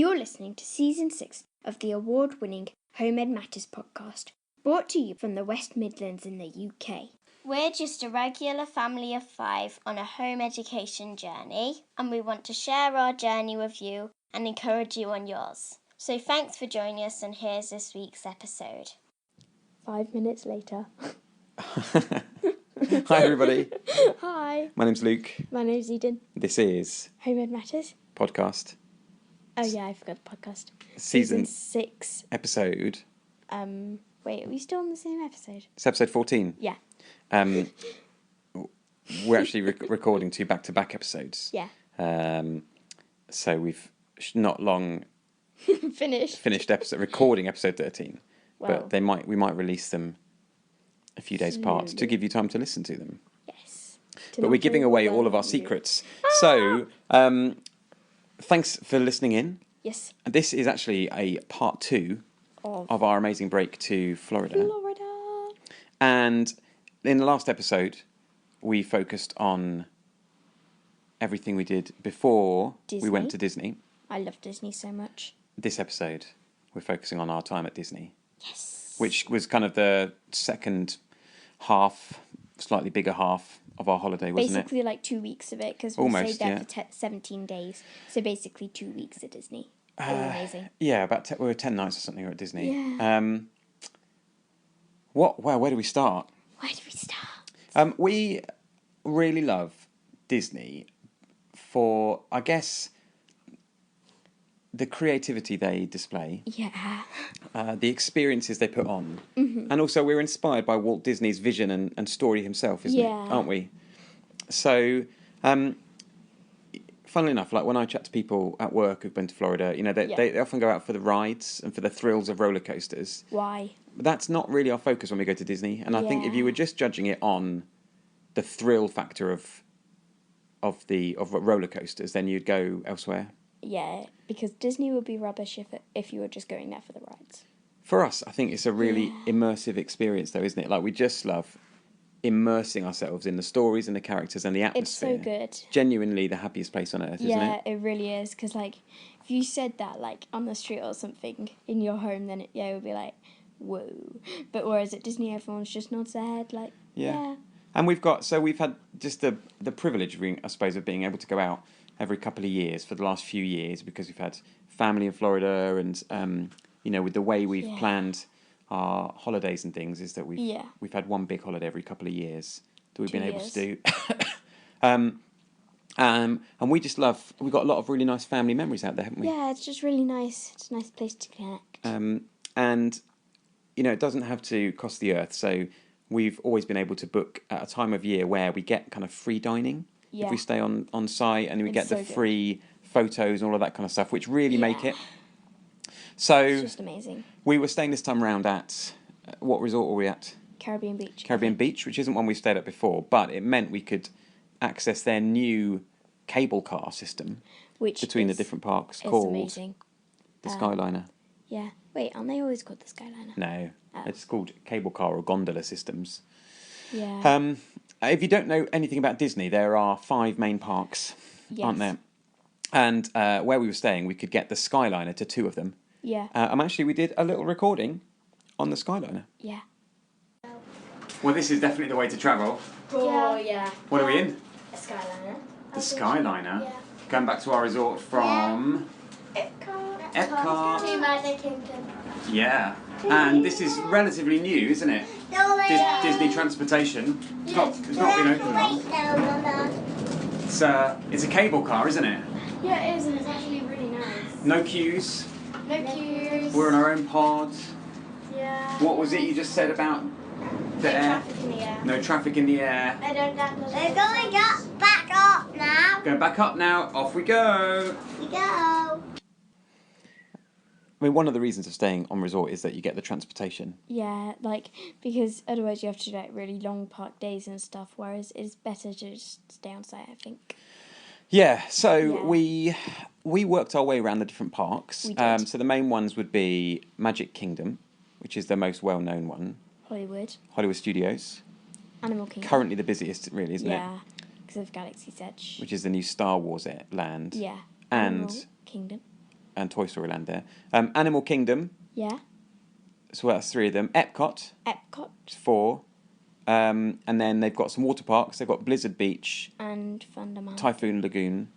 You're listening to Season 6 of the award-winning Home Ed Matters podcast, brought to you from the West Midlands in the UK. We're just a regular family of 5 on a home education journey, and we want to share our journey with you and encourage you on yours. So thanks for joining us, and here's this week's episode. 5 minutes later. Hi everybody. Hi. My name's Luke. My name's Eden. This is Home Ed Matters. podcast. Oh yeah, I forgot the podcast. Season 6. Episode. Wait, are we still on the same episode? It's episode 14. Yeah. We're actually recording 2 back-to-back episodes. Yeah. So we've not long Finished recording episode 13. Well, But we might release them a few days apart to give you time to listen to them. yes. But we're giving away all of our secrets. So, thanks for listening in. Yes. This is actually a part 2 of our amazing break to Florida. And in the last episode, we focused on everything we did before we went to Disney. I love Disney so much. This episode, we're focusing on our time at Disney. Yes. Which was kind of the second half, slightly bigger half of our holiday, wasn't basically it? like 2 weeks of it, because we stayed there for 17 days. So basically 2 weeks at Disney. Amazing. Yeah, we were 10 nights or something at Disney. Yeah. Where do we start? Where do we start? We really love Disney for, I guess, the creativity they display. Yeah. The experiences they put on. Mm-hmm. And also we're inspired by Walt Disney's vision and story himself, isn't it? Aren't we? So, funnily enough, like when I chat to people at work who've been to Florida, you know, they often go out for the rides and for the thrills of roller coasters. Why? But that's not really our focus when we go to Disney. And I think if you were just judging it on the thrill factor of roller coasters, then you'd go elsewhere. Yeah, because Disney would be rubbish if you were just going there for the rides. For us, I think it's a really immersive experience, though, isn't it? Like, we just love immersing ourselves in the stories and the characters and the atmosphere. It's so good. Genuinely the happiest place on earth, isn't it? Yeah, it really is. Because, like, if you said that, like, on the street or something in your home, then it would be like, whoa. But whereas at Disney, everyone's just nods their head, like, yeah. And we've had just the privilege, I suppose, of being able to go out every couple of years for the last few years, because we've had family in Florida, and you know, with the way we've planned our holidays and things, is that we've had one big holiday every couple of years that we've been able to do. And we just we've got a lot of really nice family memories out there, haven't we? Yeah, it's just really nice. It's a nice place to connect. And you know, it doesn't have to cost the earth, so we've always been able to book at a time of year where we get kind of free dining. If we stay on site, and we get the free photos and all of that kind of stuff, which really make it. So it's just amazing. We were staying this time around at, what resort were we at? Caribbean Beach. Caribbean Beach, which isn't one we've stayed at before, but it meant we could access their new cable car system between the different parks called amazing. The Skyliner. Yeah. Wait, aren't they always called the Skyliner? No, it's called cable car or gondola systems. Yeah. If you don't know anything about Disney, there are 5 main parks, aren't there? And where we were staying, we could get the Skyliner to 2 of them. Yeah. Actually, we did a little recording on the Skyliner. Yeah. Well, this is definitely the way to travel. Oh, yeah. What are we in? A Skyliner. The Skyliner? Yeah. Going back to our resort from... Epcot. To Magic Kingdom. Yeah. And this is relatively new, isn't it? Disney transportation. It's not been open long. It's a cable car, isn't it? Yeah, it is, and it's actually really nice. No queues. No queues. We're on our own pod. Yeah. What was it you just said about the air? Traffic in the air. No traffic in the air. They're going back up now. Going back up now. Off we go. We go. I mean, one of the reasons of staying on resort is that you get the transportation. Yeah, like, because otherwise you have to do, like, really long park days and stuff, whereas it's better to just stay on site, I think. Yeah, so we worked our way around the different parks. We did. So the main ones would be Magic Kingdom, which is the most well-known one. Hollywood Studios. Animal Kingdom. Currently the busiest, really, isn't it? Yeah, because of Galaxy's Edge. Which is the new Star Wars land. Yeah. And Animal Kingdom. and Toy Story Land there. Animal Kingdom. Yeah. So that's 3 of them. Epcot. Epcot. 4. And then they've got some water parks. They've got Blizzard Beach. And Thunder Mountain. Typhoon Lagoon.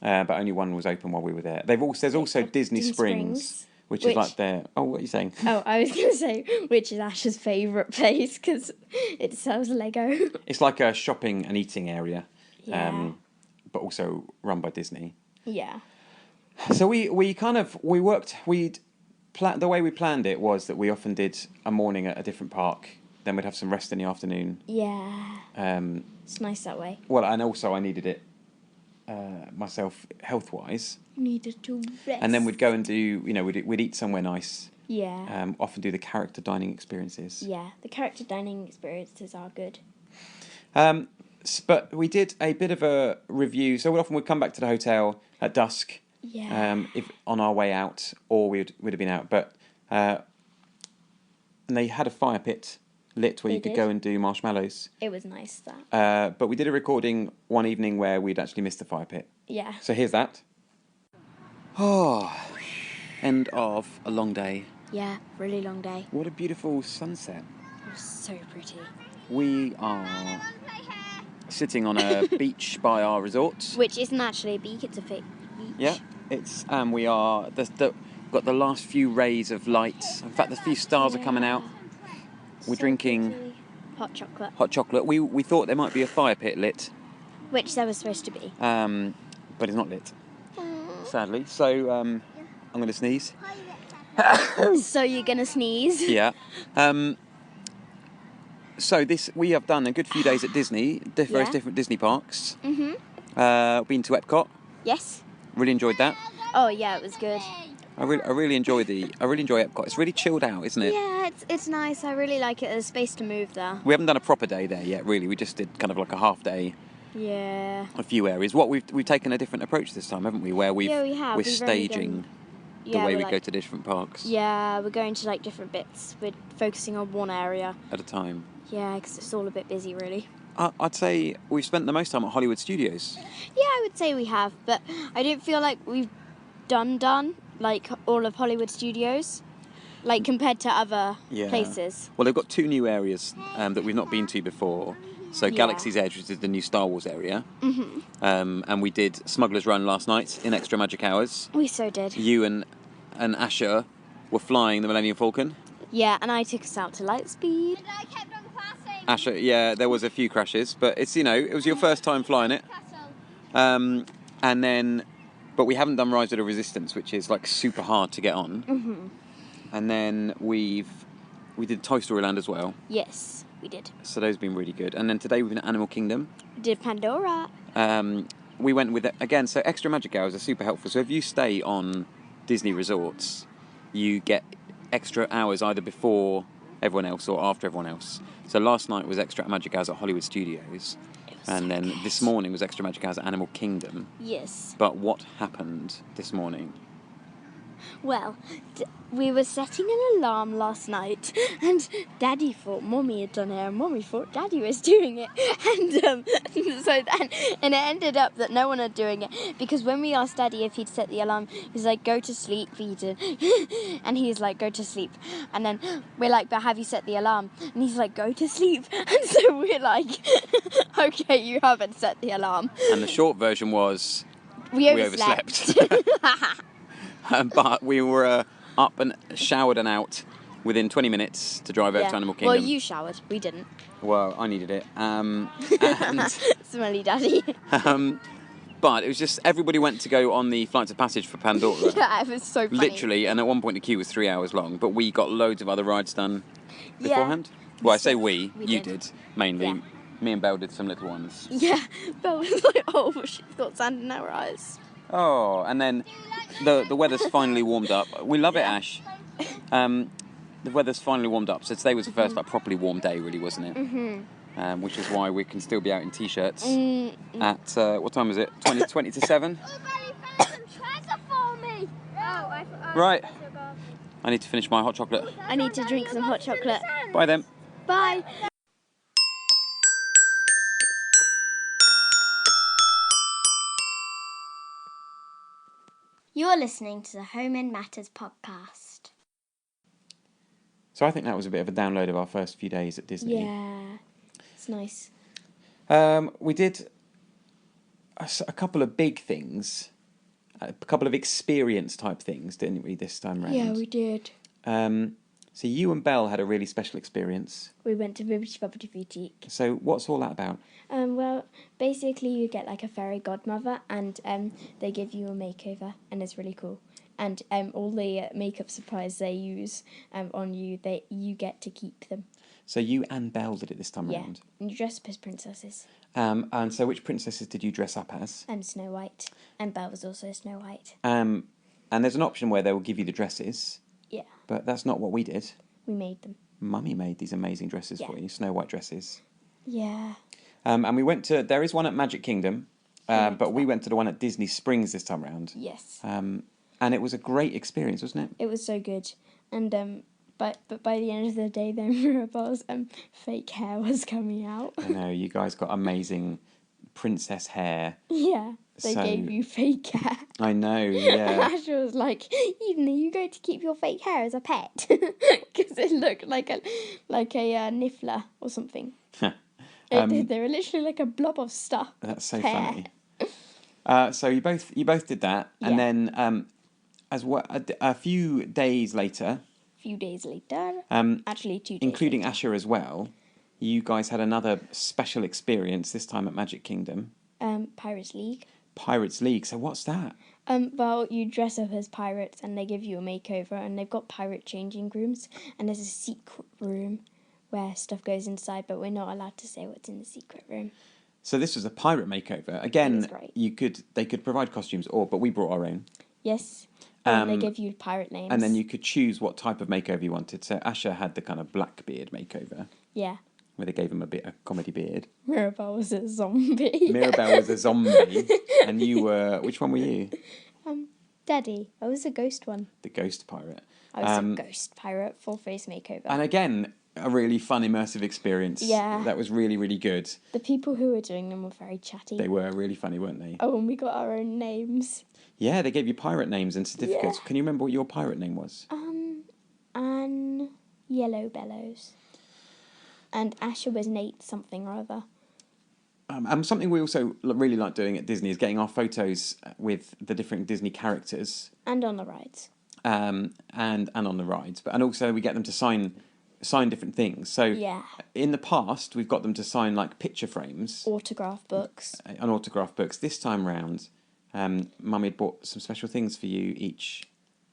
But only one was open while we were there. There's also Disney Springs. Which is like their... Oh, what are you saying? Oh, I was going to say, which is Ash's favourite place, because it sells Lego. It's like a shopping and eating area. Yeah. But also run by Disney. Yeah. So the way we planned it was that we often did a morning at a different park, then we'd have some rest in the afternoon. Yeah. It's nice that way. Well, and also I needed it myself health-wise. Needed to rest. And then we'd go and do, we'd eat somewhere nice. Yeah. Often do the character dining experiences. Yeah, the character dining experiences are good. But we did a bit of a review. So we'd come back to the hotel at dusk. Yeah. If on our way out, or we'd have been out. But and they had a fire pit lit where you could go and do marshmallows. It was nice, that. But we did a recording one evening where we'd actually missed the fire pit. Yeah. So here's that. Oh, end of a long day. Yeah, really long day. What a beautiful sunset. It was so pretty. We are sitting on a beach by our resort. Which isn't actually a beach, it's a fake beach. Yeah, it's we are got the last few rays of light. In fact, the few stars are coming out. We're drinking pretty. Hot chocolate. hot chocolate. We thought there might be a fire pit lit, Which there was supposed to be. but it's not lit, sadly. So I'm going to sneeze. So you're gonna sneeze? Yeah. So we have done a good few days at Disney, various different Disney parks. Mhm. Been to Epcot. Yes. Really enjoyed that. Oh yeah, it was good. I really enjoy Epcot. It's really chilled out, isn't it? Yeah, it's nice. I really like it. There's space to move there. We haven't done a proper day there yet, really. We just did kind of like a half day. Yeah. A few areas. We've taken a different approach this time, haven't we? Where we have. We're We've staging the way we go to different parks. Yeah, we're going to like different bits. We're focusing on one area At a time. Yeah, because it's all a bit busy, really. I'd say we've spent the most time at Hollywood Studios. Yeah, I would say we have, but I don't feel like we've done like all of Hollywood Studios, like compared to other places. Well, they've got 2 new areas that we've not been to before. So Galaxy's Edge, which is the new Star Wars area. Mhm. And we did Smuggler's Run last night in Extra Magic Hours. We so did. You and Asher were flying the Millennium Falcon. Yeah, and I took us out to Lightspeed. But I kept on crashing. Asher, yeah, there was a few crashes, but it's it was your first time flying it. And then, but we haven't done Rise of the Resistance, which is like super hard to get on. Mhm. And then we did Toy Story Land as well. Yes, we did. So those have been really good. And then today we've been at Animal Kingdom. We did Pandora. We went with, again, so Extra Magic Hours are super helpful. So if you stay on Disney resorts, you get extra hours either before everyone else or after everyone else. So last night was Extra Magic Hours at Hollywood Studios. And then this morning was Extra Magic Hours at Animal Kingdom. Yes. But what happened this morning? Well, we were setting an alarm last night, and Daddy thought Mommy had done it, and Mommy thought Daddy was doing it, and it ended up that no one had doing it, because when we asked Daddy if he'd set the alarm, he's like, "Go to sleep, Peter," and he's like, "Go to sleep," and then we're like, "But have you set the alarm?" And he's like, "Go to sleep," and so we're like, "Okay, you haven't set the alarm." And the short version was we overslept. But we were up and showered and out within 20 minutes to drive over to Animal Kingdom. Well, you showered. We didn't. Well, I needed it. And Smelly Daddy. but it was just, everybody went to go on the Flights of Passage for Pandora. Yeah, it was so funny. Literally, and at one point the queue was 3 hours long, but we got loads of other rides done beforehand. Well, I say we you did, mainly. Yeah. Me and Belle did some little ones. Yeah, Belle was like, "Oh, she's got sand in her eyes." Oh, and then the weather's finally warmed up. We love it, Ash. The weather's finally warmed up, so today was the first like properly warm day, really, wasn't it? Mm-hmm. Which is why we can still be out in t-shirts at what time is it? 20 to 7. Oh, Daddy found some treasure for me. Right. I need to finish my hot chocolate. I need to drink some hot chocolate. Bye then. Bye. You're listening to the Home and Matters podcast. So I think that was a bit of a download of our first few days at Disney. Yeah, it's nice. We did a couple of big things, a couple of experience type things, didn't we, this time round? Yeah, we did. So you and Belle had a really special experience. We went to Bibbidi Bobbidi Boutique. So what's all that about? Well, basically you get like a fairy godmother and they give you a makeover and it's really cool. And all the makeup supplies they use on you, you get to keep them. So you and Belle did it this time Yeah, round. and you dress up as princesses. And so which princesses did you dress up as? Snow White. And Belle was also Snow White. And there's an option where they will give you the dresses. Yeah. But that's not what we did. We made them. Mummy made these amazing dresses for you, Snow White dresses. Yeah. And we went to, there is one at Magic Kingdom, but we went to the one at Disney Springs this time round. Yes. And it was a great experience, wasn't it? It was so good. And but by the end of the day, then Mirabelle's fake hair was coming out. I know, you guys got amazing princess hair. Yeah, they gave you fake hair. I know, yeah. And Asher was like, Eden, are you going to keep your fake hair as a pet? Because it looked like a niffler or something. They were literally like a blob of stuff. That's so hair. funny. So you both did that, and Yeah. then a few days later, actually 2 days including later. Asher as well, you guys had another special experience, this time at Magic Kingdom. Pirates League. Pirates League, so what's that? Well, you dress up as pirates and they give you a makeover and they've got pirate changing rooms and there's a secret room where stuff goes inside, but we're not allowed to say what's in the secret room. So this was a pirate makeover. Again, It was great. they could provide costumes, but we brought our own. Yes. They give you pirate names. And then you could choose what type of makeover you wanted. So Asher had the kind of Blackbeard makeover. Yeah. Where they gave him a comedy beard. Mirabelle was a zombie. Mirabelle was a zombie. And you were... Which one were you? Daddy. I was a ghost one. The ghost pirate. I was a ghost pirate, full face makeover. And again, a really fun, immersive experience. Yeah. That was really, really good. The people who were doing them were very chatty. They were really funny, weren't they? Oh, and we got our own names. Yeah, they gave you pirate names and certificates. Yeah. Can you remember what your pirate name was? Anne Yellow Bellows. And Asher was Nate something or other. Something we also really like doing at Disney is getting our photos with the different Disney characters. And on the rides. And on the rides. And also we get them to sign different things. So Yeah. in the past, we've got them to sign like picture frames. Autograph books. And autograph books. This time round, Mummy had bought some special things for you each.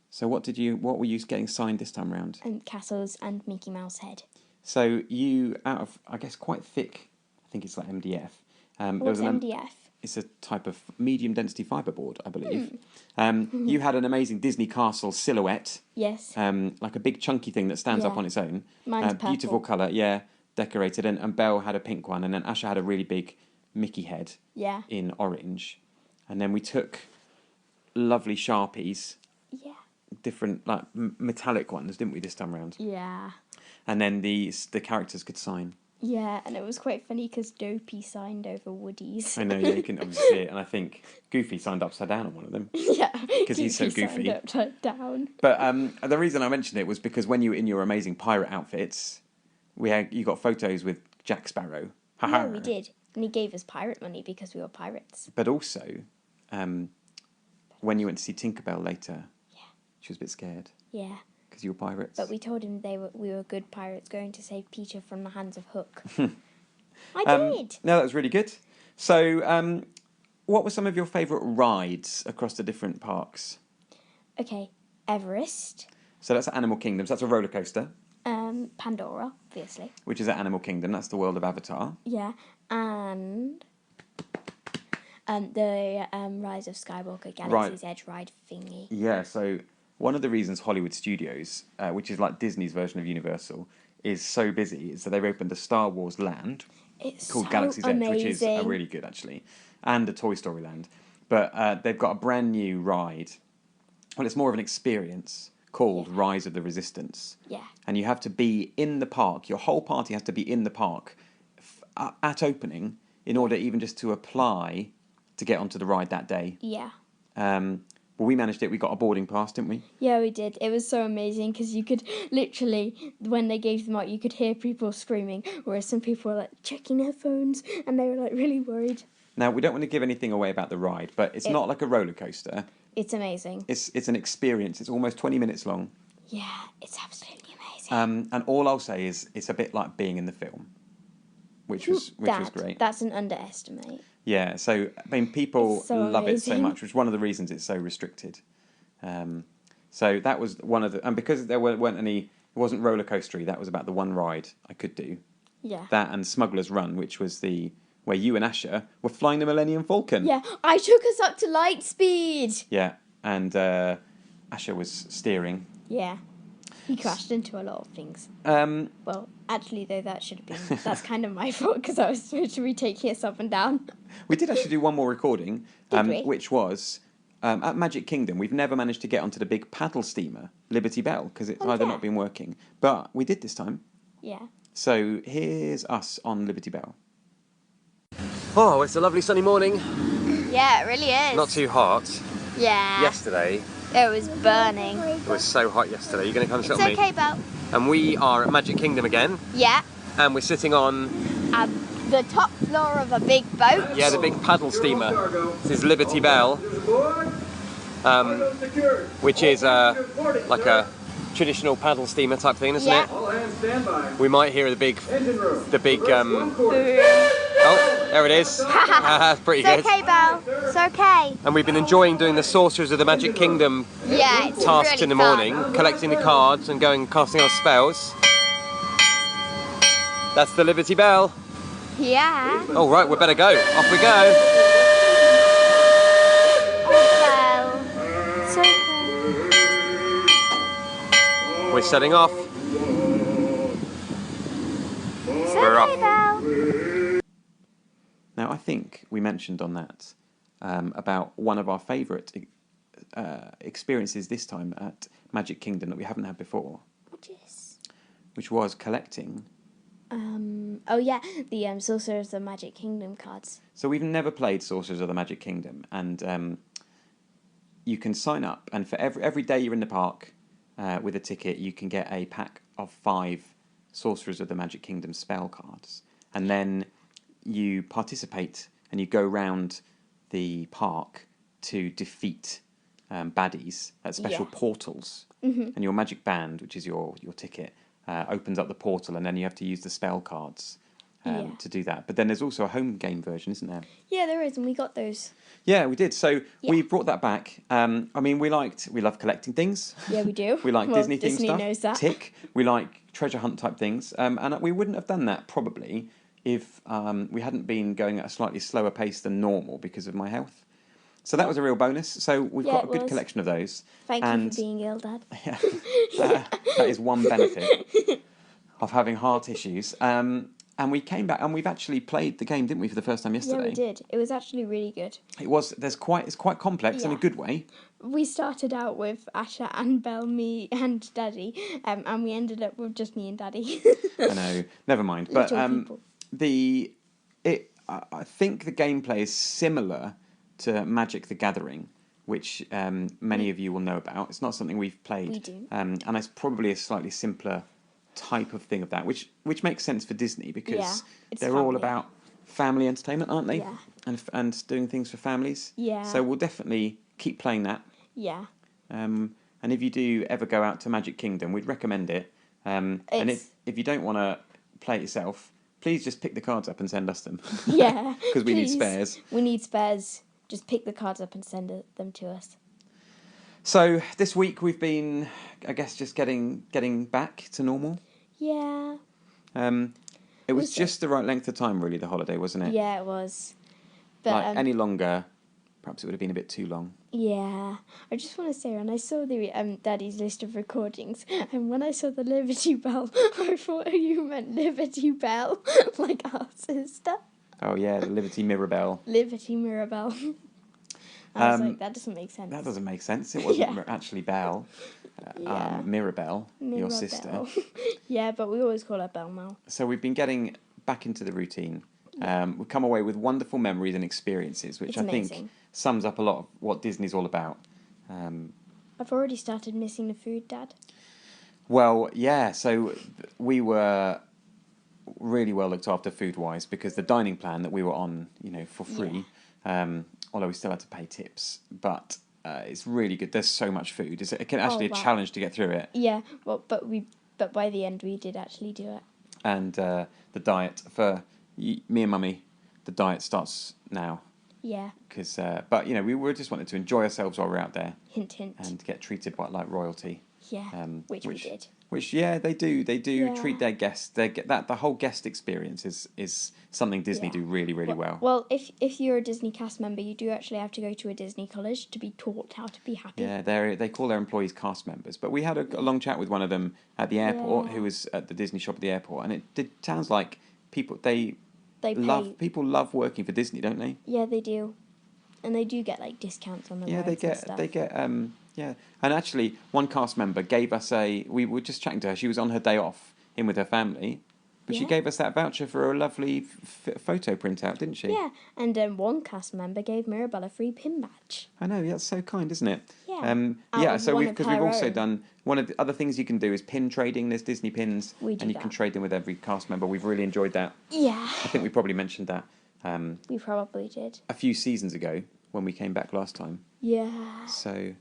So what were you getting signed this time round? And castles and Mickey Mouse head. So you, out of, I guess, quite thick, I think it's like MDF. What's MDF? It's a type of medium density fiberboard, I believe. You had an amazing Disney castle silhouette. Yes. Like a big chunky thing that stands up Yeah. on its own. Mine's purple. Beautiful colour, yeah, decorated. And Belle had a pink one, and then Asher had a really big Mickey head Yeah. in orange. And then we took lovely Sharpies, Yeah. different like metallic ones, didn't we, this time round? Yeah. And then the characters could sign. Yeah, and it was quite funny because Dopey signed over Woody's. I know, yeah, you can obviously see it. And I think Goofy signed upside down on one of them. Yeah. Because he's so Goofy goofy. signed upside down. But the reason I mentioned it was because when you were in your amazing pirate outfits, you got photos with Jack Sparrow. Yeah, we did. And he gave us pirate money because we were pirates. But also, when you went to see Tinkerbell later, she was a bit scared Yeah. because you were pirates. But we told him we were good pirates going to save Peter from the hands of Hook. I did. No, that was really good. So, what were some of your favourite rides across the different parks? Okay, Everest. So that's at Animal Kingdom. So that's a roller coaster, Pandora, obviously. which is at Animal Kingdom. That's the world of Avatar. Yeah, and the Rise of Skywalker Galaxy's Edge ride thingy. Yeah, so one of the reasons Hollywood Studios, which is like Disney's version of Universal, is so busy is that they've opened a Star Wars land It's called so Galaxy's amazing. Edge, which is really good actually, and a Toy Story land. But they've got a brand new ride. Well, it's more of an experience called Rise of the Resistance. Yeah. And you have to be in the park. Your whole party has to be in the park at opening in order even just to apply to get onto the ride that day. Yeah. Well, we managed it. We got a boarding pass, didn't we? Yeah, we did. It was so amazing because you could literally, when they gave them out, you could hear people screaming, whereas some people were like checking their phones and they were like really worried. Now, we don't want to give anything away about the ride, but it's not like a roller coaster. It's amazing. It's an experience. It's almost 20 minutes long. Yeah, it's absolutely amazing. And all I'll say is it's a bit like being in the film, which was great. That's an underestimate. Yeah, so I mean, people love it so much, which is one of the reasons it's so restricted. So that was one of the, and because there weren't any, it wasn't roller coastery. That was about the one ride I could do. Yeah. That and Smuggler's Run, which was where you and Asher were flying the Millennium Falcon. Yeah, I took us up to light speed. Yeah, and Asher was steering. Yeah. He crashed into a lot of things. Well, actually, though, that's kind of my fault because I was supposed to be taking us up and down. We did actually do one more recording, Did we? which was at Magic Kingdom. We've never managed to get onto the big paddle steamer, Liberty Bell, because it's either not been working. But we did this time. Yeah. So here's us on Liberty Bell. Oh, it's a lovely sunny morning. Yeah, it really is. Not too hot. Yeah. Yesterday, It was burning. it was so hot yesterday. You're going to come It's sit on me? okay, Belle. And we are at Magic Kingdom again, Yeah. and we're sitting on, The top floor of a big boat. the big paddle steamer. This is Liberty Bell, which is like a traditional paddle steamer type thing, isn't it? We might hear the big. Oh, there it is. That's pretty It's good. okay, Belle. It's okay. And we've been enjoying doing the Sorcerers of the Magic Kingdom Yeah, it's tasks really in the fun. morning, collecting the cards and going casting our spells. That's the Liberty Bell. Yeah. Oh right, we better go. Off we go. Belle. It's okay. We're setting off. It's We're okay, off. Belle. Now, I think we mentioned on that about one of our favourite experiences this time at Magic Kingdom that we haven't had before, which was collecting. Oh yeah, the Sorcerers of the Magic Kingdom cards. So we've never played Sorcerers of the Magic Kingdom, and you can sign up, and for every day you're in the park with a ticket, you can get a pack of 5 Sorcerers of the Magic Kingdom spell cards, and then you participate and you go round the park to defeat baddies at special portals, and your magic band, which is your ticket, opens up the portal, and then you have to use the spell cards to do that. But then there's also a home game version, isn't there? Yeah, there is, and we got those. Yeah, we did. So we brought that back. I mean, we love collecting things. Yeah, we do. We like Well, Disney themed stuff. knows that. Tick. We like treasure hunt type things. And we wouldn't have done that probably if we hadn't been going at a slightly slower pace than normal because of my health. So that was a real bonus. So we've got a good collection of those. Thank you for being ill, Dad. Yeah, that is one benefit of having heart issues. And we came back and we've actually played the game, didn't we, for the first time yesterday? Yeah, we did. It was actually really good. It was. It's quite complex in a good way. We started out with Asher and Belle, me and Daddy, and we ended up with just me and Daddy. I know. Never mind. But Little people. I think the gameplay is similar to Magic: The Gathering, which many of you will know about. It's not something we've played. We do. And it's probably a slightly simpler type of thing of that, which makes sense for Disney because they're all about family entertainment, aren't they? Yeah. And doing things for families. Yeah. So we'll definitely keep playing that. Yeah. And if you do ever go out to Magic Kingdom, we'd recommend it. And if you don't want to play it yourself, please just pick the cards up and send us them. Yeah. Because we need spares. We need spares. Just pick the cards up and send them to us. So this week we've been, I guess, just getting back to normal. Yeah. It was just the right length of time, really, the holiday, wasn't it? Yeah, it was. But any longer, perhaps it would have been a bit too long. Yeah. I just want to say, when I saw the Daddy's list of recordings, and when I saw the Liberty Bell, I thought you meant Liberty Bell, like our sister. Oh yeah, the Liberty Mirabelle. Liberty Mirabelle. I was like, that doesn't make sense. That doesn't make sense. It wasn't actually Belle. Mirabelle, your sister. Yeah, but we always call her Belle now. So we've been getting back into the routine. We've come away with wonderful memories and experiences, which It's I amazing. think sums up a lot of what Disney's all about. I've already started missing the food, Dad. Well, yeah, so we were really well looked after food-wise because the dining plan that we were on, for free, although we still had to pay tips, but it's really good. There's so much food. It's actually a challenge to get through it. Yeah, well, but by the end we did actually do it. And the diet for me and Mummy, the diet starts now. Yeah. Because, but we were just wanted to enjoy ourselves while we're out there. Hint, hint. And get treated like royalty. Yeah. Which we did. Which they do. They do treat their guests. The whole guest experience is something Disney do really, really well. Well, if you're a Disney cast member, you do actually have to go to a Disney college to be taught how to be happy. Yeah, they call their employees cast members. But we had a long chat with one of them at the airport, who was at the Disney shop at the airport, and it sounds like people love working for Disney, don't they? Yeah, they do, and they do get like discounts on the rides and stuff. They get and actually one cast member gave us we were just chatting to her. She was on her day off in with her family, but she gave us that voucher for a lovely photo printout, didn't she? Yeah, and one cast member gave Mirabelle a free pin badge. I know, that's so kind, isn't it? Yeah. So we've also done one of the other things you can do is pin trading. There's Disney pins, and you can trade them with every cast member. We've really enjoyed that. Yeah. I think we probably mentioned that. We probably did. A few seasons ago when we came back last time. Yeah. So,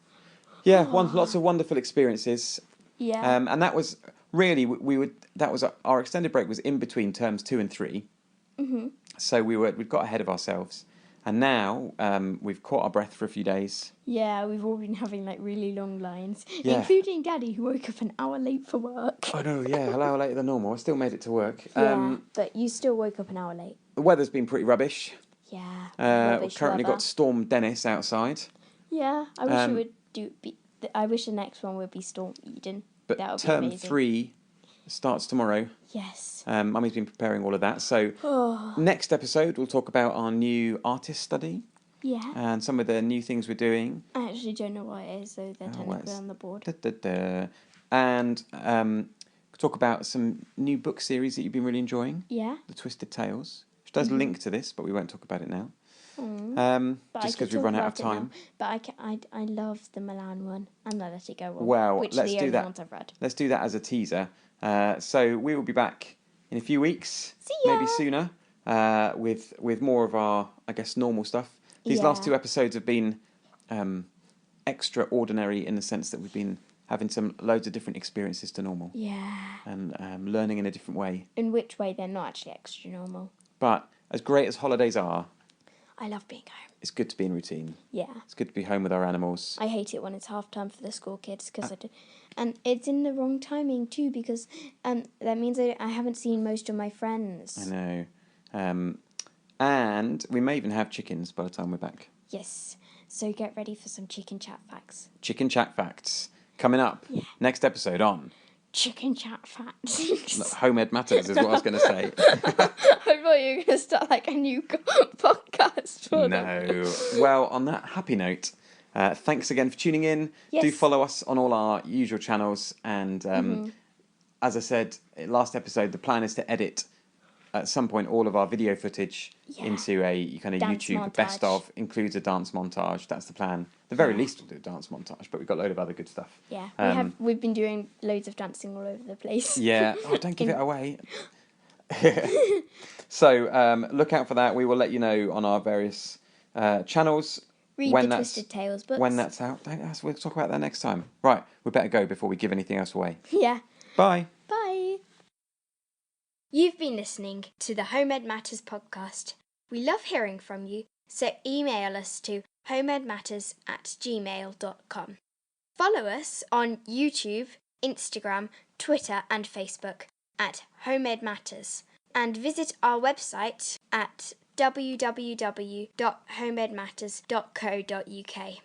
yeah, lots of wonderful experiences. Yeah. And that was really our extended break was in between terms 2 and 3. Mm-hmm. So we'd got ahead of ourselves, and now we've caught our breath for a few days. Yeah, we've all been having like really long lines, Yeah. including Daddy, who woke up an hour late for work. I know, yeah, an hour later than normal. I still made it to work. Yeah, but you still woke up an hour late. The weather's been pretty rubbish. Yeah. We've currently got Storm Dennis outside. Yeah, I wish it would I wish the next one would be Storm Eden. But that would be term amazing. 3 starts tomorrow. Yes. Mummy's been preparing all of that. So next episode we'll talk about our new artist study. Yeah. And some of the new things we're doing. I actually don't know what it is, though. They're technically on the board. And talk about some new book series that you've been really enjoying. Yeah. The Twisted Tales, which does link to this, but we won't talk about it now. Just because we've run out of time. But I love the Milan one and the Let It Go one. Well, which let's are the do only that. ones I've read. Let's do that as a teaser. So we will be back in a few weeks, See ya! maybe sooner, with more of our, I guess, normal stuff. These last 2 episodes have been extraordinary in the sense that we've been having loads of different experiences to normal. Yeah. And learning in a different way. In which way they're not actually extra normal. But as great as holidays are, I love being home. it's good to be in routine. Yeah. It's good to be home with our animals. I hate it when it's half time for the school kids because and it's in the wrong timing too because that means I haven't seen most of my friends. I know. And we may even have chickens by the time we're back. Yes. So get ready for some chicken chat facts. Chicken chat facts coming up. Yeah. Next episode on Chicken chat facts. Home Ed Matters is what I was going to say. I thought you were going to start like a new podcast for them. No. Well, on that happy note, thanks again for tuning in. Yes. Do follow us on all our usual channels. And as I said, last episode, the plan is to edit at some point all of our video footage into a kind of Dance YouTube montage. best of, includes a dance montage. That's the plan. At the very least we'll do a dance montage, but we've got a load of other good stuff. Yeah, we've been doing loads of dancing all over the place. Yeah. Oh, don't give it away. So look out for that. We will let you know on our various channels. Read when the that's, Twisted Tales books. When that's out. We'll talk about that next time. Right, we better go before we give anything else away. Yeah. Bye. Bye. You've been listening to the Home Ed Matters podcast. We love hearing from you, so email us to homeedmatters@gmail.com. Follow us on YouTube, Instagram, Twitter and Facebook at Home Ed Matters, and visit our website at www.homeedmatters.co.uk.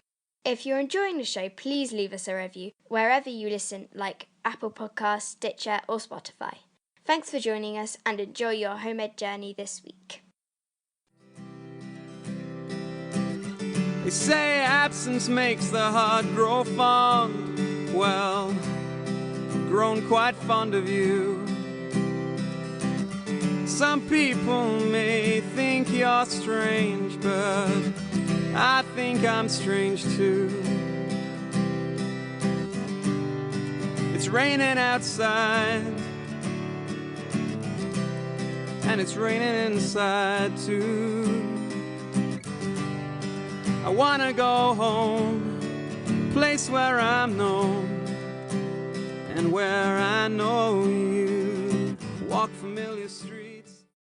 If you're enjoying the show, please leave us a review wherever you listen, like Apple Podcasts, Stitcher or Spotify. Thanks for joining us and enjoy your home ed journey this week. They say absence makes the heart grow fond. Well, I've grown quite fond of you. Some people may think you're strange, but I think I'm strange too. raining outside, and it's raining inside too. I wanna go home, a place where I'm known and where I know you. Walk familiar